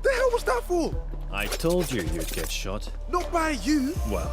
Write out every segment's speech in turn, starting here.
the hell was that for? I told you you'd get shot. Not by you. Well,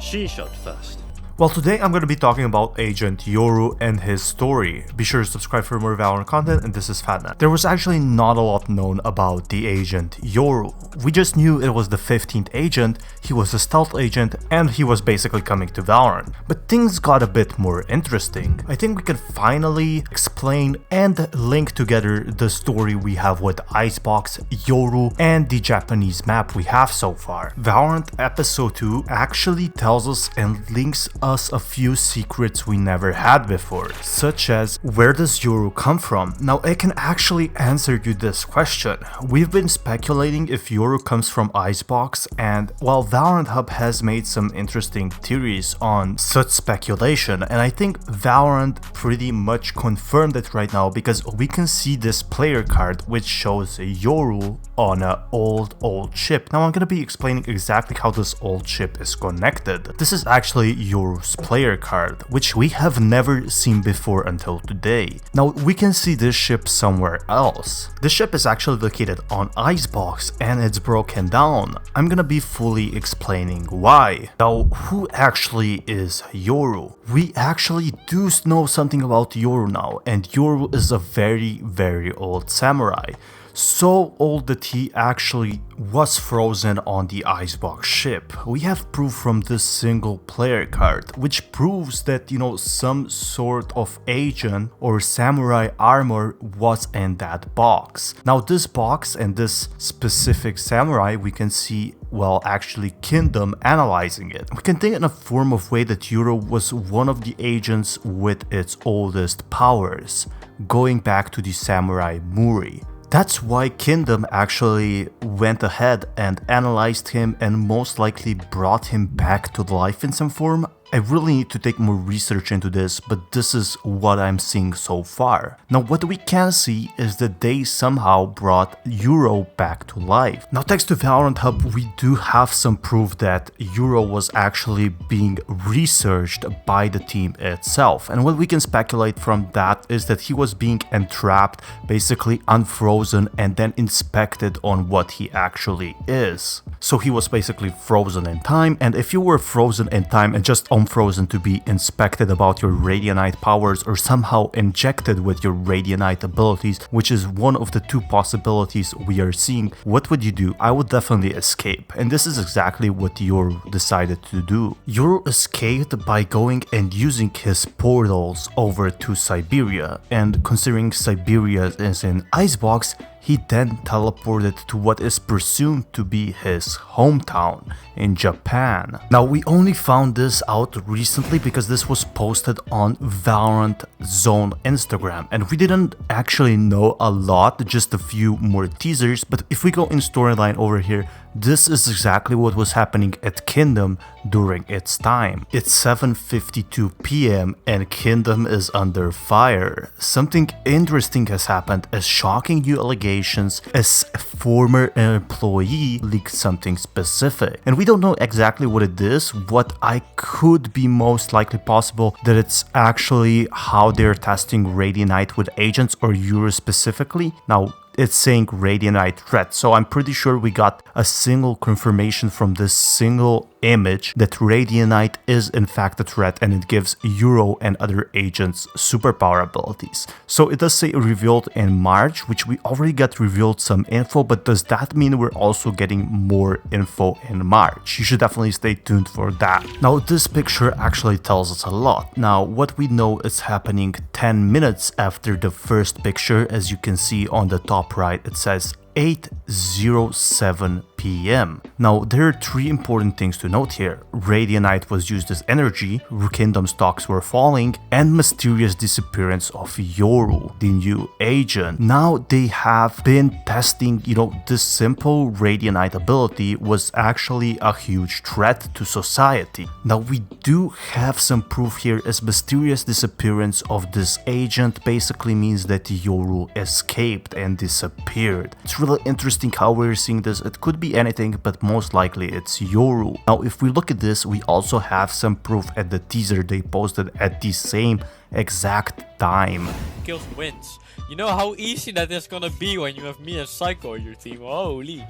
she shot first. Well, today I'm going to be talking about Agent Yoru and his story. Be sure to subscribe for more Valorant content, and this is Fatman. There was actually not a lot known about the Agent Yoru. We just knew it was the 15th agent, he was a stealth agent, and he was basically coming to Valorant. But things got a bit more interesting. I think we can finally explain and link together the story we have with Icebox, Yoru, and the Japanese map we have so far. Valorant Episode 2 actually tells us and links us a few secrets we never had before, such as where does Yoru come from? Now I can actually answer you this question. We've been speculating if Yoru comes from Icebox, and while Valorant Hub has made some interesting theories on such speculation, and I think Valorant pretty much confirmed it right now because we can see this player card which shows Yoru on an old ship. Now I'm gonna be explaining exactly how this old ship is connected. This is actually Yoru's player card, which we have never seen before until today. Now we can see this ship somewhere else. This ship is actually located on Icebox and it's broken down. I'm gonna be fully explaining why. Now, who actually is Yoru? We actually do know something about Yoru now, and Yoru is a very old samurai. So old that he actually was frozen on the Icebox ship. We have proof from this single player card, which proves that, some sort of agent or samurai armor was in that box. Now this box and this specific samurai, we can see, well, actually Kingdom analyzing it. We can think in a form of way that Yoru was one of the agents with its oldest powers, going back to the samurai Muri. That's why Kingdom actually went ahead and analyzed him and most likely brought him back to life in some form. I really need to take more research into this, but this is what I'm seeing so far. Now what we can see is that they somehow brought Yoru back to life. Now thanks to Valorant Hub, we do have some proof that Yoru was actually being researched by the team itself. And what we can speculate from that is that he was being entrapped, basically unfrozen, and then inspected on what he actually is. So he was basically frozen in time, and if you were frozen in time and just unfrozen to be inspected about your Radianite powers or somehow injected with your Radianite abilities, which is one of the two possibilities we are seeing, what would you do? I would definitely escape, and this is exactly what Yoru decided to do. Yoru escaped by going and using his portals over to Siberia, and considering Siberia is in Icebox, he then teleported to what is presumed to be his hometown in Japan. Now we only found this out recently because this was posted on Valorant Zone Instagram, and we didn't actually know a lot, just a few more teasers. But if we go in storyline over here, this is exactly what was happening at Kingdom during its time. It's 7:52 PM and Kingdom is under fire. Something interesting has happened as shocking new allegations as a former employee leaked something specific. And we don't know exactly what it is. What I could be most likely possible that it's actually how they're testing Radianite with agents or Yoru specifically. Now, it's saying Radianite threat, so I'm pretty sure we got a single confirmation from this single image that Radianite is in fact a threat, and it gives Yoru and other agents superpower abilities. So it does say revealed in March, which we already got revealed some info, but does that mean we're also getting more info in March? You should definitely stay tuned for that. Now this picture actually tells us a lot. Now what we know is happening 10 minutes after the first picture. As you can see on the top right, it says 8:07 PM. Now there are three important things to note here. Radianite was used as energy, Kingdom stocks were falling, and mysterious disappearance of Yoru, the new agent. Now they have been testing, this simple Radianite ability was actually a huge threat to society. Now we do have some proof here, as mysterious disappearance of this agent basically means that Yoru escaped and disappeared. It's really interesting how we're seeing this. It could be anything, but most likely it's Yoru. Now if we look at this, we also have some proof at the teaser they posted at the same exact time. Kills wins. You know how easy that is gonna be when you have me and Psycho on your team. Holy.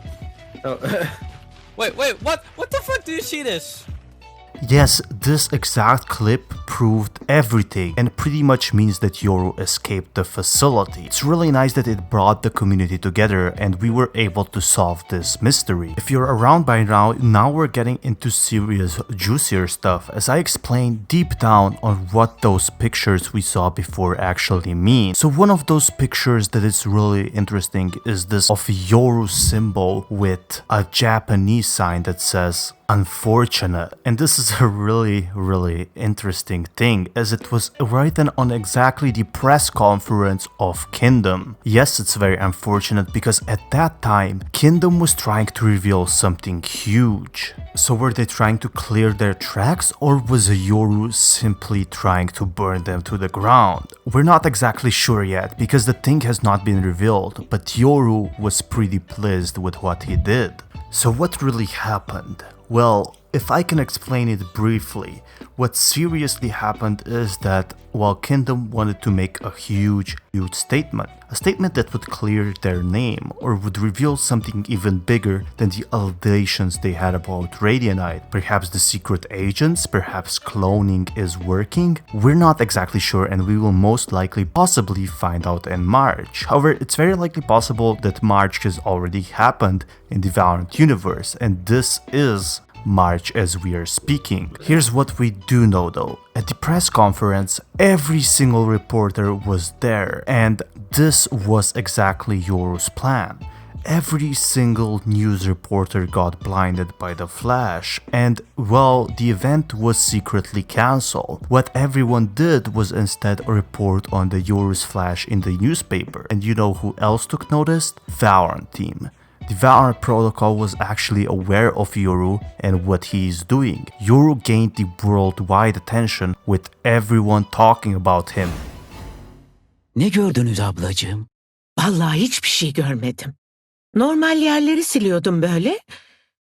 Oh, Wait, what? What the fuck do you see this? Yes, this exact clip proved everything and pretty much means that Yoru escaped the facility. It's really nice that it brought the community together and we were able to solve this mystery. If you're around by now we're getting into serious, juicier stuff as I explain deep down on what those pictures we saw before actually mean. So one of those pictures that is really interesting is this of Yoru symbol with a Japanese sign that says unfortunate, and this is a really interesting thing as it was written on exactly the press conference of Kingdom. Yes, it's very unfortunate because at that time Kingdom was trying to reveal something huge. So were they trying to clear their tracks or was Yoru simply trying to burn them to the ground? We're not exactly sure yet because the thing has not been revealed, but Yoru was pretty pleased with what he did. So what really happened? Well, if I can explain it briefly, what seriously happened is that while Kingdom wanted to make a huge statement, a statement that would clear their name or would reveal something even bigger than the allegations they had about Radianite, perhaps the secret agents, perhaps cloning is working, we're not exactly sure and we will most likely possibly find out in March. However, it's very likely possible that March has already happened in the Valorant universe and this is March as we are speaking. Here's what we do know though. At the press conference, every single reporter was there and this was exactly Yoru's plan. Every single news reporter got blinded by the flash and, well, the event was secretly cancelled. What everyone did was instead report on the Yoru's flash in the newspaper. And you know who else took notice? Valorant team. The Valorant protocol was actually aware of Yoru and what he is doing. Yoru gained the worldwide attention with everyone talking about him. Ne gördünüz ablacığım? Vallahi hiçbir şey görmedim. Normal yerleri siliyordum böyle.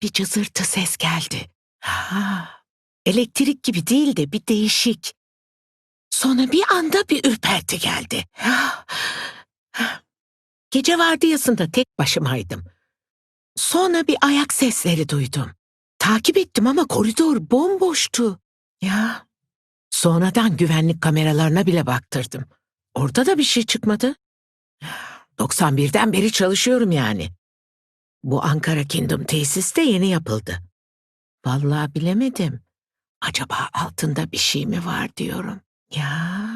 Bir cızırtı ses geldi. Ha, elektrik gibi değil de bir değişik. Sonra bir anda bir ürperti geldi. Gece vardiyasında tek başımaydım. Sonra bir ayak sesleri duydum. Takip ettim ama koridor bomboştu. Ya, sonradan güvenlik kameralarına bile baktırdım. Orada da bir şey çıkmadı. 91'den beri çalışıyorum yani. Bu Ankara Kingdom tesis de yeni yapıldı. Vallahi bilemedim. Acaba altında bir şey mi var diyorum. Ya...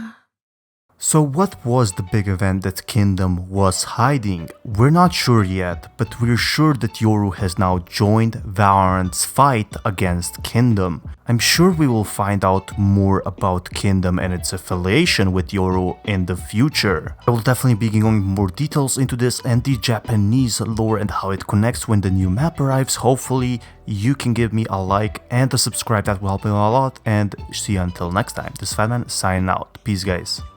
So what was the big event that Kingdom was hiding? We're not sure yet, but we're sure that Yoru has now joined Valorant's fight against Kingdom. I'm sure we will find out more about Kingdom and its affiliation with Yoru in the future. I will definitely be going more details into this and the Japanese lore and how it connects when the new map arrives. Hopefully you can give me a like and a subscribe, that will help me a lot, and see you until next time. This is Fatman signing out. Peace guys.